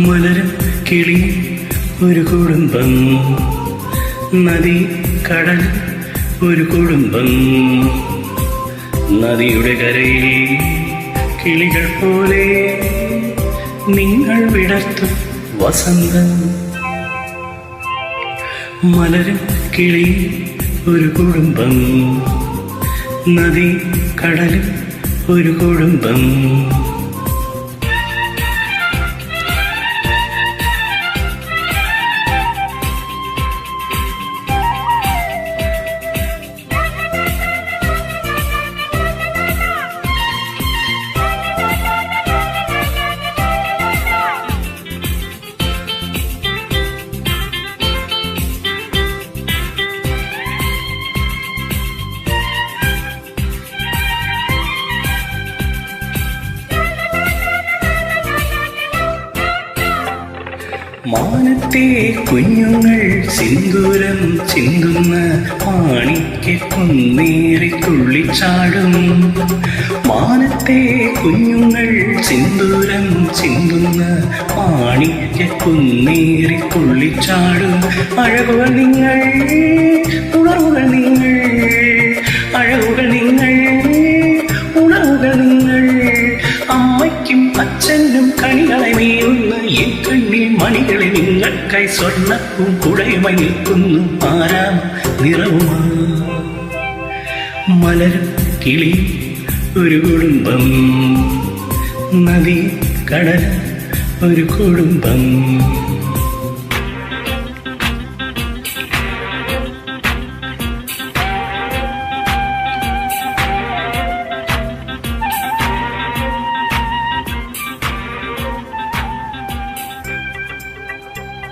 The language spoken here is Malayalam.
മലരും കിളി ഒരു കുടുംബം, നദി കടൽ ഒരു കുടുംബം. നദിയുടെ കരയിൽ കിളികൾ പോലെ നിങ്ങൾ വിടർത്തും വസന്തം. മലരും കിളി ഒരു കുടുംബം, നദി കടൽ ഒരു കുടുംബം. മാനത്തെ കുഞ്ഞുങ്ങൾ സിന്ദൂരം ചിന്തുന്ന മാണിക്യക്കുന്നേറി തുള്ളിച്ചാടും. മാനത്തെ കുഞ്ഞുങ്ങൾ സിന്ദൂരം ചിന്തുന്ന മാണിക്യക്കുന്നേറി തുള്ളിച്ചാടും. അഴകുകൾ നിങ്ങൾ, ഉണർവുകൾ നിങ്ങൾ, അഴകുകൾ നിങ്ങൾ, ഉണർവുകൾ നിങ്ങൾ. അമ്മയ്ക്കും അച്ഛനും കണികളെ മേയുന്ന എൻ കണ്ണിൽ മണികളെ നിങ്ങൾക്കായി സ്വർണ്ണപ്പും കുടയുമായി നിൽക്കുന്നു ആരാമ നിറവുമാ. മലരും കിളി ഒരു കുടുംബം, നദി കടൽ ഒരു കുടുംബം.